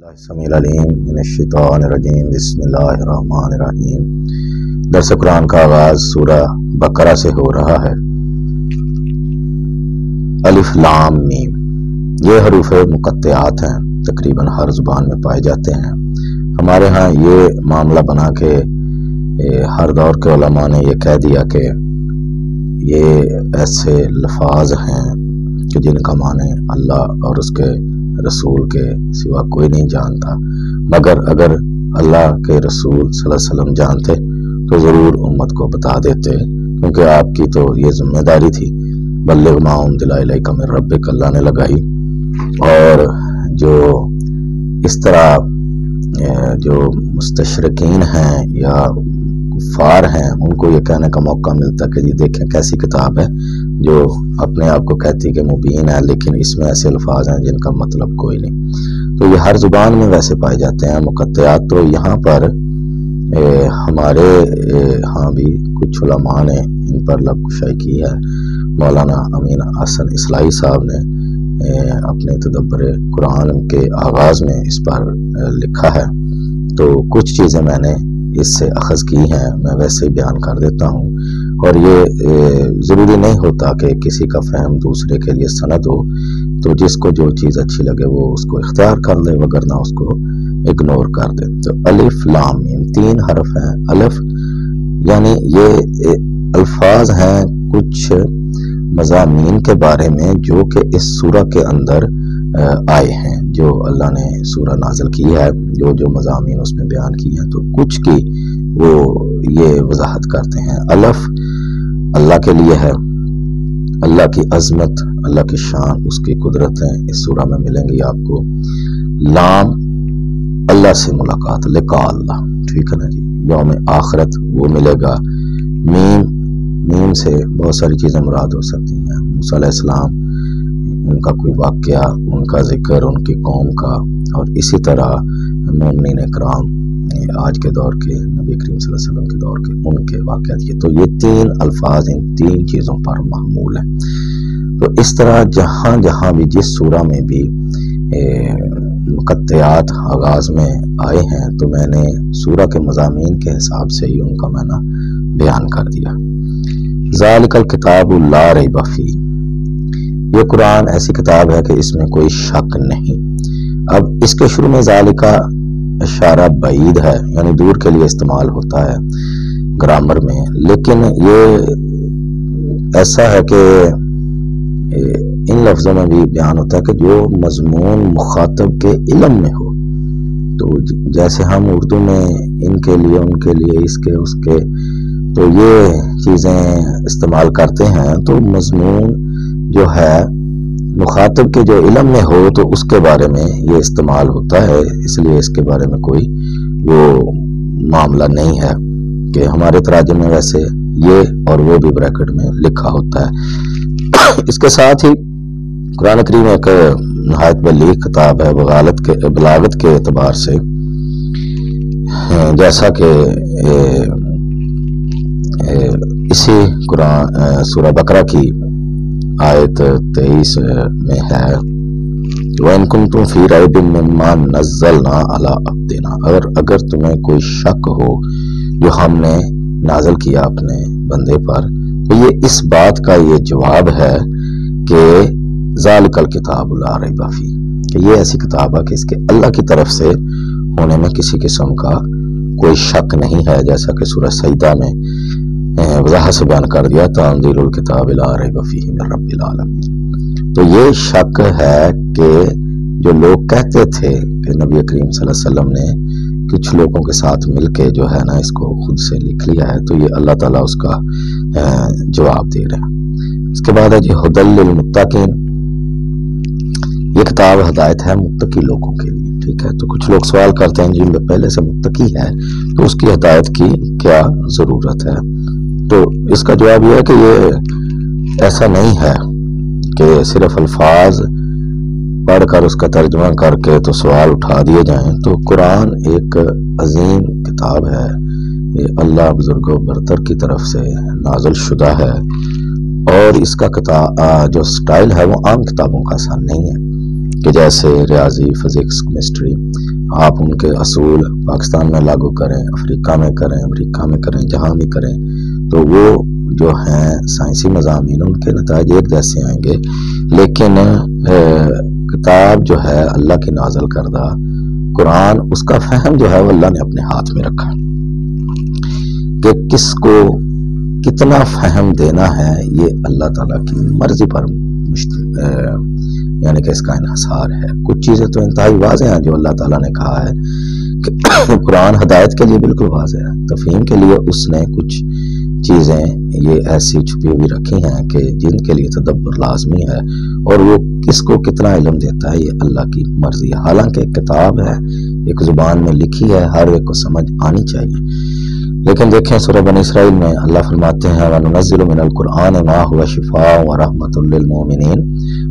السمیع العلیم من الشیطان الرجیم بسم اللہ الرحمن الرحیم۔ درس قرآن کا آغاز سورہ بقرہ سے ہو رہا ہے۔ الف لام میم، یہ حروف مقطعات ہیں، تقریباً ہر زبان میں پائے جاتے ہیں۔ ہمارے ہاں یہ معاملہ بنا کہ ہر دور کے علماء نے یہ کہہ دیا کہ یہ ایسے لفاظ ہیں کہ جن کا معنی اللہ اور اس کے رسول کے سوا کوئی نہیں جانتا، مگر اگر اللہ کے رسول صلی اللہ علیہ وسلم جانتے تو ضرور امت کو بتا دیتے، کیونکہ آپ کی تو یہ ذمہ داری تھی۔ بلغ ما انزل الیک من ربک اللہ نے لگائی، اور جو اس طرح جو مستشرقین ہیں یا کفار ہیں ان کو یہ کہنے کا موقع ملتا کہ یہ دیکھیں کیسی کتاب ہے جو اپنے آپ کو کہتی کہ مبین ہے، لیکن اس میں ایسے الفاظ ہیں جن کا مطلب کوئی نہیں۔ تو یہ ہر زبان میں ویسے پائے جاتے ہیں مقطعات۔ تو یہاں پر ہمارے ہاں بھی کچھ علماء نے ان پر لب کشائی کی ہے۔ مولانا امین حسن اصلاحی صاحب نے اپنے تدبر قرآن کے آغاز میں اس پر لکھا ہے، تو کچھ چیزیں میں نے اس سے اخذ کی ہیں، میں ویسے ہی بیان کر دیتا ہوں۔ اور یہ ضروری نہیں ہوتا کہ کسی کا فہم دوسرے کے لیے سند ہو، تو جس کو جو چیز اچھی لگے وہ اس کو اختیار کر لے، وگرنہ اس کو اگنور کر دے۔ تو الف لام میم 3 حرف ہیں۔ الف یعنی یہ الفاظ ہیں کچھ مضامین کے بارے میں جو کہ اس سورہ کے اندر آئے ہیں، جو اللہ نے سورہ نازل کی ہے، جو مضامین اس میں بیان کی ہیں، تو کچھ کی وہ یہ وضاحت کرتے ہیں۔ الف اللہ کے لیے ہے، اللہ کی عظمت، اللہ کی شان، اس کی قدرتیں اس سورہ میں ملیں گی آپ کو۔ لام اللہ سے ملاقات، لقاء اللہ، ٹھیک ہے نا جی، یوم آخرت وہ ملے گا۔ میم سے بہت ساری چیزیں مراد ہو سکتی ہیں، موسیٰ علیہ السلام، ان کا کوئی واقعہ، ان کا ذکر، ان کی قوم کا، اور اسی طرح مومنین اکرام آج کے دور کے، نبی کریم صلی اللہ علیہ وسلم کے دور کے، ان کے واقعات۔ یہ تو یہ 3 الفاظ ان 3 چیزوں پر محمول ہیں۔ تو اس طرح جہاں جہاں بھی جس سورہ میں بھی مقطعات آغاز میں آئے ہیں تو میں نے سورہ کے مضامین کے حساب سے ہی ان کا معنی بیان کر دیا۔ ذالک الکتاب لا ریب فیہ، یہ قرآن ایسی کتاب ہے کہ اس میں کوئی شک نہیں۔ اب اس کے شروع میں ذالکہ اشارہ بعید ہے، یعنی دور کے لیے استعمال ہوتا ہے گرامر میں، لیکن یہ ایسا ہے کہ ان لفظوں میں بھی بیان ہوتا ہے کہ جو مضمون مخاطب کے علم میں ہو۔ تو جیسے ہم اردو میں ان کے لیے، ان کے لیے، اس کے، اس کے، تو یہ چیزیں استعمال کرتے ہیں، تو مضمون جو ہے مخاطب کے جو علم میں ہو تو اس کے بارے میں یہ استعمال ہوتا ہے، اس لیے اس کے بارے میں کوئی وہ معاملہ نہیں ہے کہ ہمارے تراجم میں ویسے یہ اور وہ بھی بریکٹ میں لکھا ہوتا ہے۔ اس کے ساتھ ہی قرآن کریم ایک نہایت بلیغ کتاب ہے بلاغت کے اعتبار سے، جیسا کہ اسی قرآن سورہ بقرہ کی آیت 23 میں ہے، وَإِن كُنتُمْ فِي رَيْبٍ مِّمَّا نَزَّلْنَا عَلَىٰ عَبْدِنَا، اگر تمہیں کوئی شک ہو جو ہم نے نازل کیا اپنے بندے پر، تو یہ اس بات کا یہ جواب ہے کہ ذَلِكَ الْكِتَابُ لَا رَيْبَ فِيهِ، کہ یہ ایسی کتاب ہے کہ اس کے اللہ کی طرف سے ہونے میں کسی قسم کا کوئی شک نہیں ہے، جیسا کہ سورہ سجدہ میں وضاحت سے بیان کر دیا، تنزیل الکتاب لا ریب فیہ من رب العالمین۔ تو یہ شک ہے کہ جو لوگ کہتے تھے کہ نبی کریم صلی اللہ علیہ وسلم نے کچھ لوگوں کے ساتھ مل کے جو ہے نا اس کو خود سے لکھ لیا ہے، تو یہ اللہ تعالیٰ اس کا جواب دے رہے ہیں۔ اس کے بعد ہے جی ھدی للمتقین، یہ کتاب ہدایت ہے متقی لوگوں کے لیے، ٹھیک ہے۔ تو کچھ لوگ سوال کرتے ہیں جن میں پہلے سے متقی ہے تو اس کی ہدایت کی کیا ضرورت ہے؟ تو اس کا جواب یہ ہے کہ یہ ایسا نہیں ہے کہ صرف الفاظ پڑھ کر اس کا ترجمہ کر کے تو سوال اٹھا دیے جائیں۔ تو قرآن ایک عظیم کتاب ہے، یہ اللہ بزرگ و برتر کی طرف سے نازل شدہ ہے، اور اس کا جو سٹائل ہے وہ عام کتابوں کا سا نہیں ہے کہ جیسے ریاضی، فزکس، کیمسٹری آپ ان کے اصول پاکستان میں لاگو کریں، افریقہ میں کریں، امریکہ میں کریں، جہاں بھی کریں تو وہ جو ہیں سائنسی مضامین ان کے نتائج ایک جیسے آئیں گے، لیکن کتاب جو ہے اللہ کی نازل کردہ قرآن، اس کا فہم جو ہے وہ اللہ نے اپنے ہاتھ میں رکھا کہ کس کو کتنا فہم دینا ہے، یہ اللہ تعالیٰ کی مرضی پر یعنی کہ اس کا انحصار ہے۔ کچھ چیزیں تو انتہائی واضح ہیں جو اللہ تعالیٰ نے کہا ہے کہ قرآن ہدایت کے لیے بالکل واضح ہے، تفہیم کے لیے اس نے کچھ چیزیں یہ ایسی چھپی ہوئی رکھی ہیں کہ جن کے لیے تدبر لازمی ہے، اور وہ کس کو کتنا علم دیتا ہے یہ اللہ کی مرضی ہے۔ حالانکہ ایک کتاب ہے، ایک زبان میں لکھی ہے، ہر ایک کو سمجھ آنی چاہیے، لیکن دیکھیں سورہ بنی اسرائیل میں اللہ فرماتے ہیں وَنُنَزِّلُ مِنَ الْقُرْآنِ مَا هُوَ شِفَاءٌ وَرَحْمَةٌ لِّلْمُؤْمِنِينَ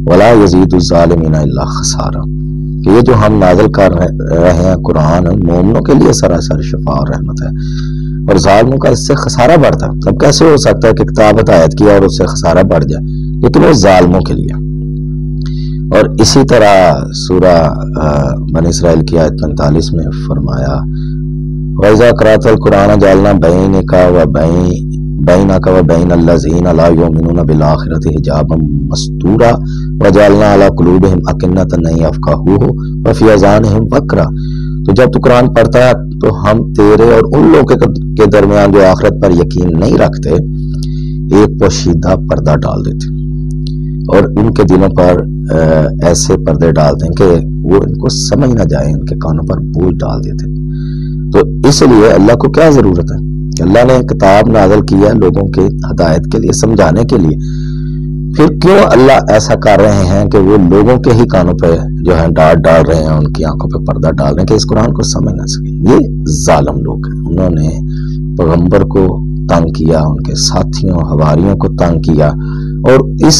وَلَا يَزِيدُ الظَّالِمِينَ إِلَّا خَسَارًا، کہ یہ جو ہم نازل کر رہے ہیں قرآن مومنوں کے لیے سراسر شفا اور رحمت ہے، اور ظالموں کا اس سے خسارہ بڑھتا ہے۔ اب کیسے ہو سکتا ہے کہ کتاب ہدایت کیا اور اس سے خسارہ بڑھ جائے، لیکن وہ ظالموں کے لیے۔ اور اسی طرح سورہ بنی اسرائیل کی آیت 45 میں فرمایا وَإِذَا قَرَأْتَ الْقُرْآنَ جَعَلْنَا بَيْنَكَ وَبَيْنَ الَّذِينَ لَا يُؤْمِنُونَ بِالْآخِرَةِ حِجَابًا مَسْتُورًا وَجَعَلْنَا عَلَىٰ قُلُوبِهِمْ أَكِنَّةً أَن يَفْقَهُوهُ وَفِي آذَانِهِمْ وَقْرًا، تو جب تو قرآن پڑھتا ہے تو ہم تیرے اور ان لوگوں کے درمیان جو آخرت پر یقین نہیں رکھتے ایک پوشیدہ پردہ ڈال دیتے، اور ان کے دلوں پر ایسے پردے ڈال دیں کہ وہ ان کو سمجھ نہ جائے، ان کے کانوں پر بوجھ ڈال دیتے۔ تو اس لیے اللہ کو کیا ضرورت ہے کہ اللہ نے کتاب نازل کی ہے لوگوں کے ہدایت کے لیے، سمجھانے کے لیے، پھر کیوں اللہ ایسا کر رہے ہیں کہ وہ لوگوں کے ہی کانوں پہ جو ہے ڈانٹ ڈال رہے ہیں، ان کی آنکھوں پہ پردہ ڈال رہے ہیں کہ اس قرآن کو سمجھ نہ سکیں۔ یہ ظالم لوگ ہیں، انہوں نے پیغمبر کو تنگ کیا، ان کے ساتھیوں حواریوں کو تنگ کیا، اور اس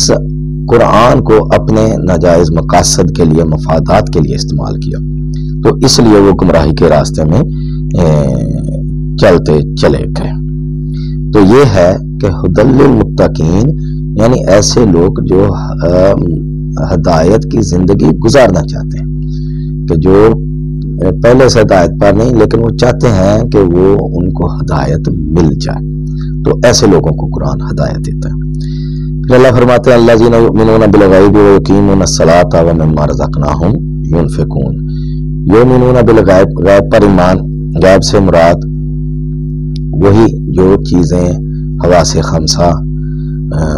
قرآن کو اپنے ناجائز مقاصد کے لیے، مفادات کے لیے استعمال کیا، تو اس لیے وہ گمراہی کے راستے میں چلتے چلے گئے۔ تو یہ ہے کہ ھدی للمتقین، یعنی ایسے لوگ جو ہدایت کی زندگی گزارنا چاہتے ہیں، کہ جو پہلے سے ہدایت پر نہیں لیکن وہ چاہتے ہیں کہ وہ ان کو ہدایت مل جائے، تو ایسے لوگوں کو قرآن ہدایت دیتا ہے۔ پھر اللہ فرماتے ہیں الذین یؤمنون بالغیب ویقیمون الصلاۃ ومما رزقناہم ینفقون۔ یؤمنون بالغیب، غیب پر ایمان، غیب سے مراد وہی جو چیزیں حواس خمسہ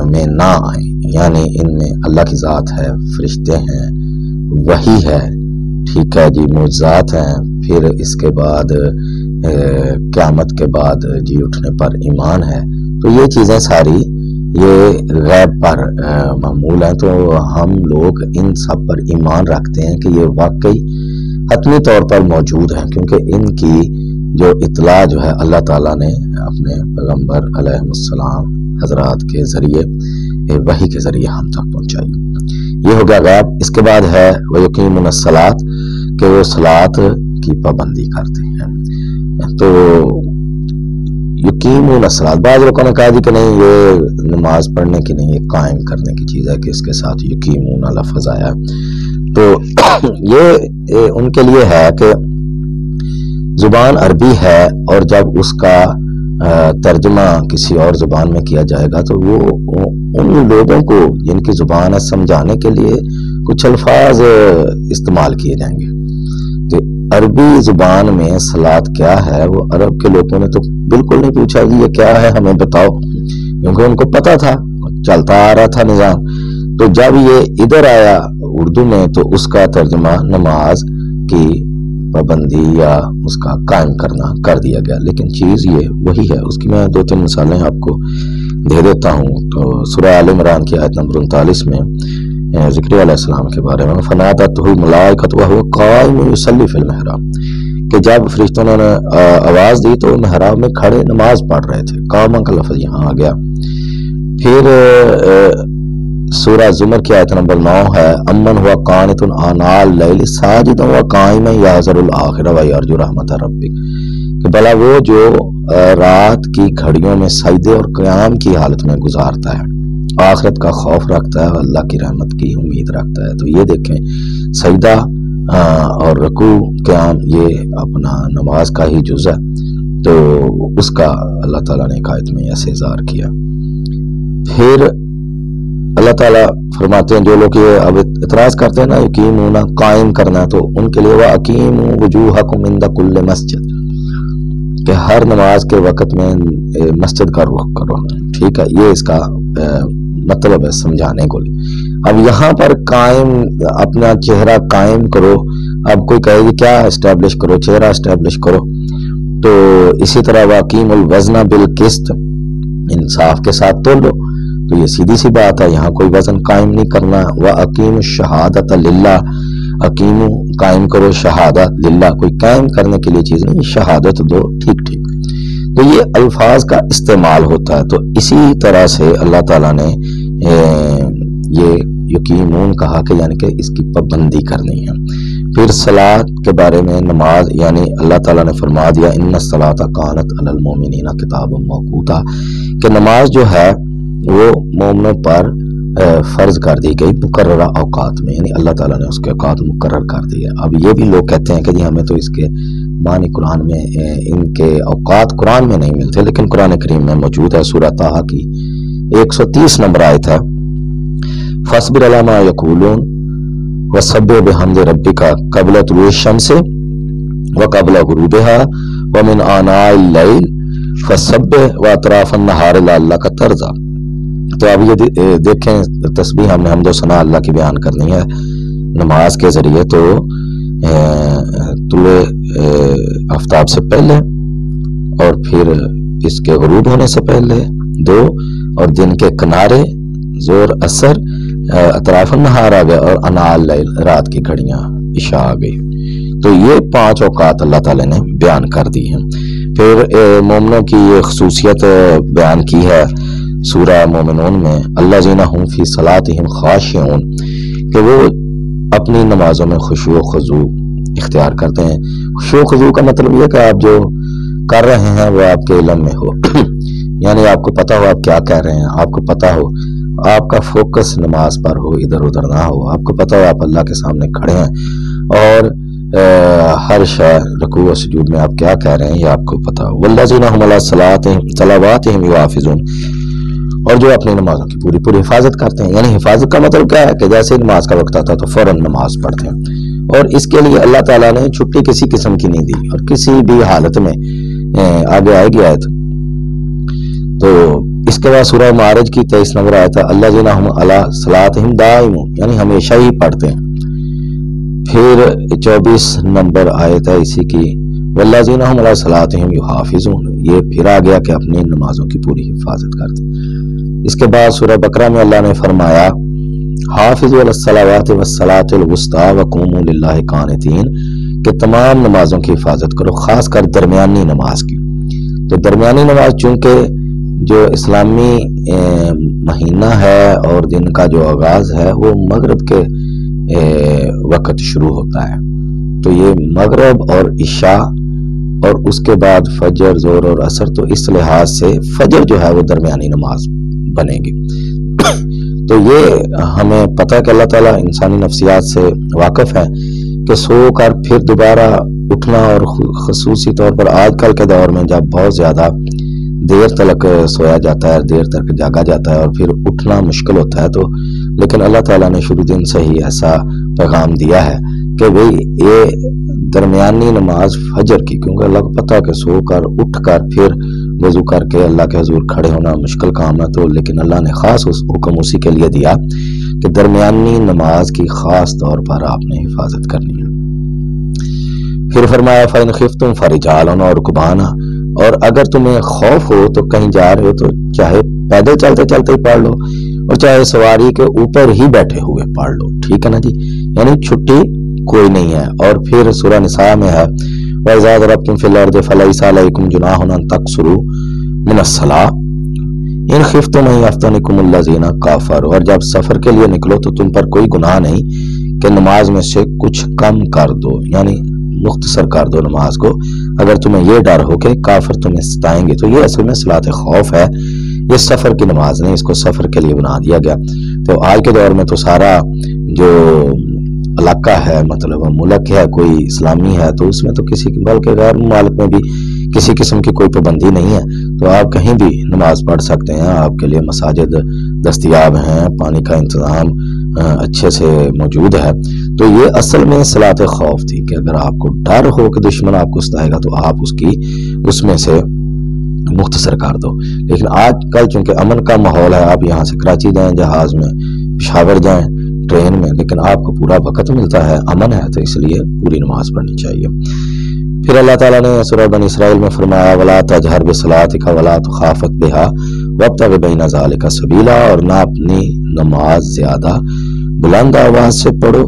میں نہ آئیں، یعنی ان میں اللہ کی ذات ہے، فرشتے ہیں، وحی ہے، ٹھیک ہے جی، معجزات ہیں، پھر اس کے بعد قیامت کے بعد جی اٹھنے پر ایمان ہے، تو یہ چیزیں ساری یہ غیب پر معمول ہیں، تو ہم لوگ ان سب پر ایمان رکھتے ہیں کہ یہ واقعی حتمی طور پر موجود ہیں، کیونکہ ان کی جو اطلاع جو ہے اللہ تعالیٰ نے اپنے پیغمبر علیہ السلام حضرات کے ذریعے، وحی کے ذریعے ہم تک پہنچائی۔ یہ ہو گیا غیب۔ اس کے بعد ہے وَيُقِيمُونَ الصَّلَاةَ، کہ وہ صلاۃ کی پابندی کرتے ہیں۔ تو یقیمون الصلاۃ، بعض لوگوں نے کہا جی کہ نہیں یہ نماز پڑھنے کی نہیں، یہ قائم کرنے کی چیز ہے کہ اس کے ساتھ یقیمون لفظ آیا، تو یہ ان کے لیے ہے کہ زبان عربی ہے، اور جب اس کا ترجمہ کسی اور زبان میں کیا جائے گا تو وہ ان لوگوں کو جن کی زبان ہے سمجھانے کے لیے کچھ الفاظ استعمال کیے جائیں گے۔ کہ عربی زبان میں صلاۃ کیا ہے، وہ عرب کے لوگوں نے تو بالکل نہیں پوچھا جی یہ کیا ہے ہمیں بتاؤ، کیونکہ ان کو پتا تھا، چلتا آ رہا تھا نظام۔ تو جب یہ ادھر آیا اردو میں تو اس کا ترجمہ نماز کی پابندی یا اس کا قائم کرنا کر دیا گیا، لیکن چیز یہ وہی ہے۔ اس کی میں 2-3 مثالیں آپ کو دے دیتا ہوں۔ تو سورہ آل عمران کی آیت نمبر 39 میں ذکر علیہ السلام کے بارے میں فنادته الملائکۃ وهو قائم یصلی فی المحراب، کہ جب فرشتوں نے آواز دی تو محراب میں کھڑے نماز پڑھ رہے تھے، قائم کا لفظ یہاں آ گیا۔ پھر سورہ زمر کی آیت نمبر 9 ہے امن ہوا قانت آناء اللیل ساجدا وقائما یحذر الآخرہ ویرجو رحمت ربک، کہ بھلا وہ جو رات کی گھڑیوں میں سجدے اور قیام کی حالت میں گزارتا ہے، آخرت کا خوف رکھتا ہے اور اللہ کی رحمت کی امید رکھتا ہے۔ تو یہ دیکھیں سجدہ اور رکوع قیام یہ اپنا نماز کا ہی جز ہے، تو اس کا اللہ تعالیٰ نے آیت میں ایسے اظہار کیا۔ پھر اللہ تعالیٰ فرماتے ہیں جو لوگ یہ اب اعتراض کرتے ہیں نا یقیم ہونا قائم کرنا، تو ان کے لیے وَأَقِیمُوا وُجُوهَکُمْ عِنْدَ كُلِّ مَسْجِد، کہ ہر نماز کے وقت میں مسجد کا رخ کرو، ٹھیک ہے، یہ اس کا مطلب ہے سمجھانے کو۔ اب یہاں پر قائم اپنا چہرہ قائم کرو، اب کوئی کہے گی کیا اسٹیبلش کرو، چہرہ اسٹیبلش کرو، تو اسی طرح وَأَقِیمُوا الْوَزْنَ بِالْقِسْطِ، انصاف کے ساتھ تول لو، تو یہ سیدھی سی بات ہے، یہاں کوئی وزن قائم نہیں کرنا۔ وَأَقِیمُوا الشَّهَادَةَ لِلَّهِ، اقیمو قائم کرو، شہادت للہ، کوئی قائم کرنے کے لیے چیز نہیں، شہادت دو ٹھیک ٹھیک۔ تو یہ الفاظ کا استعمال ہوتا ہے، تو اسی طرح سے اللہ تعالیٰ نے یہ یقیمون کہا کہ یعنی کہ اس کی پابندی کرنی ہے۔ پھر صلاۃ کے بارے میں نماز، یعنی اللہ تعالیٰ نے فرما دیا ان الصلاۃ کانت علی المؤمنین کتابا موقوتا، کہ نماز جو ہے وہ مومنوں پر فرض کر دی گئی مقررہ اوقات میں، یعنی اللہ تعالیٰ نے اس کے اوقات مقرر کر دیے۔ اب یہ بھی لوگ کہتے ہیں کہ جی ہمیں تو اس کے معنی قرآن میں ان کے اوقات قرآن میں نہیں ملتے، لیکن قرآن کریم میں موجود ہے۔ سورہ طٰہٰ کی 130 نمبر آیت ہے، فاصبر علی ما یقولون وسبح بحمد ربک قبل طلوع الشمس وقبل غروبها ومن آناء اللیل فسبح واطراف النہار لعلک ترضی۔ تو اب یہ دیکھیں تسبیح ہم نے حمد و ثنا اللہ کی بیان کرنی ہے نماز کے ذریعے، تو طلوع آفتاب سے پہلے اور پھر اس کے غروب ہونے سے پہلے 2، اور دن کے کنارے زور اثر، اطراف النہار آ گیا، اور اناء اللیل رات کی گھڑیاں عشاء آ گئی۔ تو یہ 5 اوقات اللہ تعالی نے بیان کر دی ہیں۔ پھر مومنوں کی یہ خصوصیت بیان کی ہے سورہ مومنون میں، الذین هم فی صلاتہم خاشعون، کہ وہ اپنی نمازوں میں خشوع و خضوع اختیار کرتے ہیں۔ خشوع و خضوع کا مطلب یہ کہ آپ جو کر رہے ہیں وہ آپ کے علم میں ہو، یعنی آپ کو پتہ ہو آپ کیا کہہ رہے ہیں، آپ کو پتہ ہو، آپ کا فوکس نماز پر ہو، ادھر ادھر نہ ہو، آپ کو پتہ ہو آپ اللہ کے سامنے کھڑے ہیں، اور ہر شے رکوع و سجود میں آپ کیا کہہ رہے ہیں یہ آپ کو پتہ ہو۔ والذین هم علی صلواتہم یحافظون، اور جو اپنی نمازوں کی پوری پوری حفاظت کرتے ہیں، یعنی حفاظت کا مطلب کیا ہے کہ جیسے نماز کا وقت آتا تو فوراً نماز پڑھتے ہیں، اور اس کے لیے اللہ تعالیٰ نے چھٹی کسی قسم کی نہیں دی، اور کسی بھی حالت میں آگے آئے گی آیت۔ تو اس کے بعد سورہ معارج کی 23 نمبر آیت ہے، الذین هم علی صلاتہم دائمون، یعنی ہمیشہ ہی پڑھتے ہیں۔ پھر 24 نمبر آیت ہے اسی کی، والذین هم علی صلاتہم یحافظون، یہ پھر آ گیا کہ اپنی نمازوں کی پوری حفاظت کرتے ہیں۔ اس کے بعد سورہ بقرہ میں اللہ نے فرمایا حافظوا علی الصلوات والصلاۃ الوسطی وقوموا للہ قانتین، کہ تمام نمازوں کی حفاظت کرو، خاص کر درمیانی نماز کی۔ تو درمیانی نماز چونکہ جو اسلامی مہینہ ہے اور دن کا جو آغاز ہے وہ مغرب کے وقت شروع ہوتا ہے، تو یہ مغرب اور عشاء اور اس کے بعد فجر، زور اور عصر، تو اس لحاظ سے فجر جو ہے وہ درمیانی نماز بنے گی۔ تو یہ ہمیں پتہ ہے کہ اللہ تعالیٰ انسانی نفسیات سے واقف ہے کہ سو کر پھر دوبارہ اٹھنا، اور خصوصی طور پر آج کل کے دور میں جب بہت زیادہ دیر تک سویا جاتا ہے، دیر تک جاگا جاتا ہے، اور پھر اٹھنا مشکل ہوتا ہے، تو لیکن اللہ تعالیٰ نے شروع دن سے ہی ایسا پیغام دیا ہے کہ بھئی یہ درمیانی نماز فجر کی، کیونکہ اللہ کو پتہ ہے کہ سو کر اٹھ کر پھر وضو کر کے اللہ کے حضور کھڑے ہونا مشکل کام ہے، تو لیکن اللہ نے خاص حکم اسی کے لیے دیا کہ درمیانی نماز کی خاص طور پر آپ نے حفاظت کرنی ہے۔ پھر فرمایا فَإِنْ خِفْتُمْ فَرِجَالٌ أَوْ رُكْبَانًا، اور اگر تمہیں خوف ہو تو کہیں جا رہے ہو تو چاہے پیدل چلتے چلتے ہی پڑھ لو، اور چاہے سواری کے اوپر ہی بیٹھے ہوئے پڑھ لو، ٹھیک ہے نا جی، یعنی چھٹی کوئی نہیں ہے۔ اور پھر سورہ نساء میں ہے وَإِذَا ضَرَبْتُمْ فِي الْأَرْضِ فَلَيْسَ عَلَيْكُمْ جُنَاحٌ أَن تَقْصُرُوا مِنَ الصَّلَاةِ إِنْ خِفْتُمْ أَن يَفْتِنَكُمُ الَّذِينَ كَفَرُوا، اور جب سفر کے لیے نکلو تو تم پر کوئی گناہ نہیں کہ نماز میں سے کچھ کم کر دو، یعنی مختصر کر دو نماز کو، اگر تمہیں یہ ڈر ہو کہ کافر تمہیں ستائیں گے۔ تو یہ اصل میں صلاۃ خوف ہے، یہ سفر کی نماز نہیں، اس کو سفر کے لیے بنا دیا گیا۔ تو آج کے دور میں تو سارا جو علاقہ ہے، مطلب ملک ہے کوئی اسلامی ہے، تو اس میں تو کسی بلکہ غیر ممالک میں بھی کسی قسم کی کوئی پابندی نہیں ہے، تو آپ کہیں بھی نماز پڑھ سکتے ہیں۔ آپ کے لیے مساجد دستیاب ہیں، پانی کا انتظام اچھے سے موجود ہے۔ تو یہ اصل میں صلاۃ خوف تھی کہ اگر آپ کو ڈر ہو کہ دشمن آپ کو ستائے گا تو آپ اس میں سے مختصر کر دو۔ لیکن آج کل چونکہ امن کا ماحول ہے، آپ یہاں سے کراچی جائیں جہاز میں، پشاور جائیں ٹرین میں، لیکن آپ کو پورا وقت ملتا ہے، امن ہے، تو اس لیے پوری نماز پڑھنی چاہیے۔ پھر اللہ تعالیٰ نے سورہ بنی اسرائیل میں فرمایا وَلَا تَجْهَرْ بِصَلَاتِكَ وَلَا تُخَافِتْ بِهَا وَابْتَغِ بَيْنَ ذَلِكَ سَبِيلًا، اور نہ اپنی نماز زیادہ بلند آواز سے پڑھو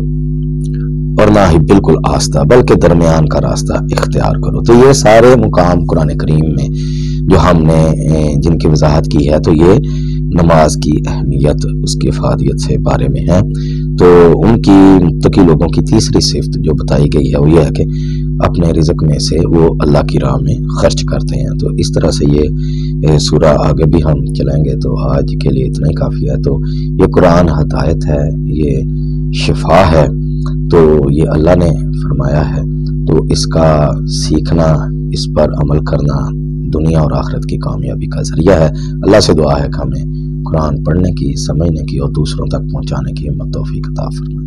اور نہ ہی بالکل آہستہ، بلکہ درمیان کا راستہ اختیار کرو۔ تو یہ سارے مقام قرآن کریم میں جو ہم نے جن کی وضاحت کی ہے، تو یہ نماز کی اہمیت، اس کی افادیت سے بارے میں ہے۔ تو ان کی متقی لوگوں کی تیسری صفت جو بتائی گئی ہے وہ یہ ہے کہ اپنے رزق میں سے وہ اللہ کی راہ میں خرچ کرتے ہیں۔ تو اس طرح سے یہ سورہ آگے بھی ہم چلیں گے، تو آج کے لیے اتنا ہی کافی ہے۔ تو یہ قرآن ہدایت ہے، یہ شفا ہے، تو یہ اللہ نے فرمایا ہے، تو اس کا سیکھنا، اس پر عمل کرنا دنیا اور آخرت کی کامیابی کا ذریعہ ہے۔ اللہ سے دعا ہے کہ ہمیں قرآن پڑھنے کی، سمجھنے کی اور دوسروں تک پہنچانے کی ہمت توفیق عطا فرمائے۔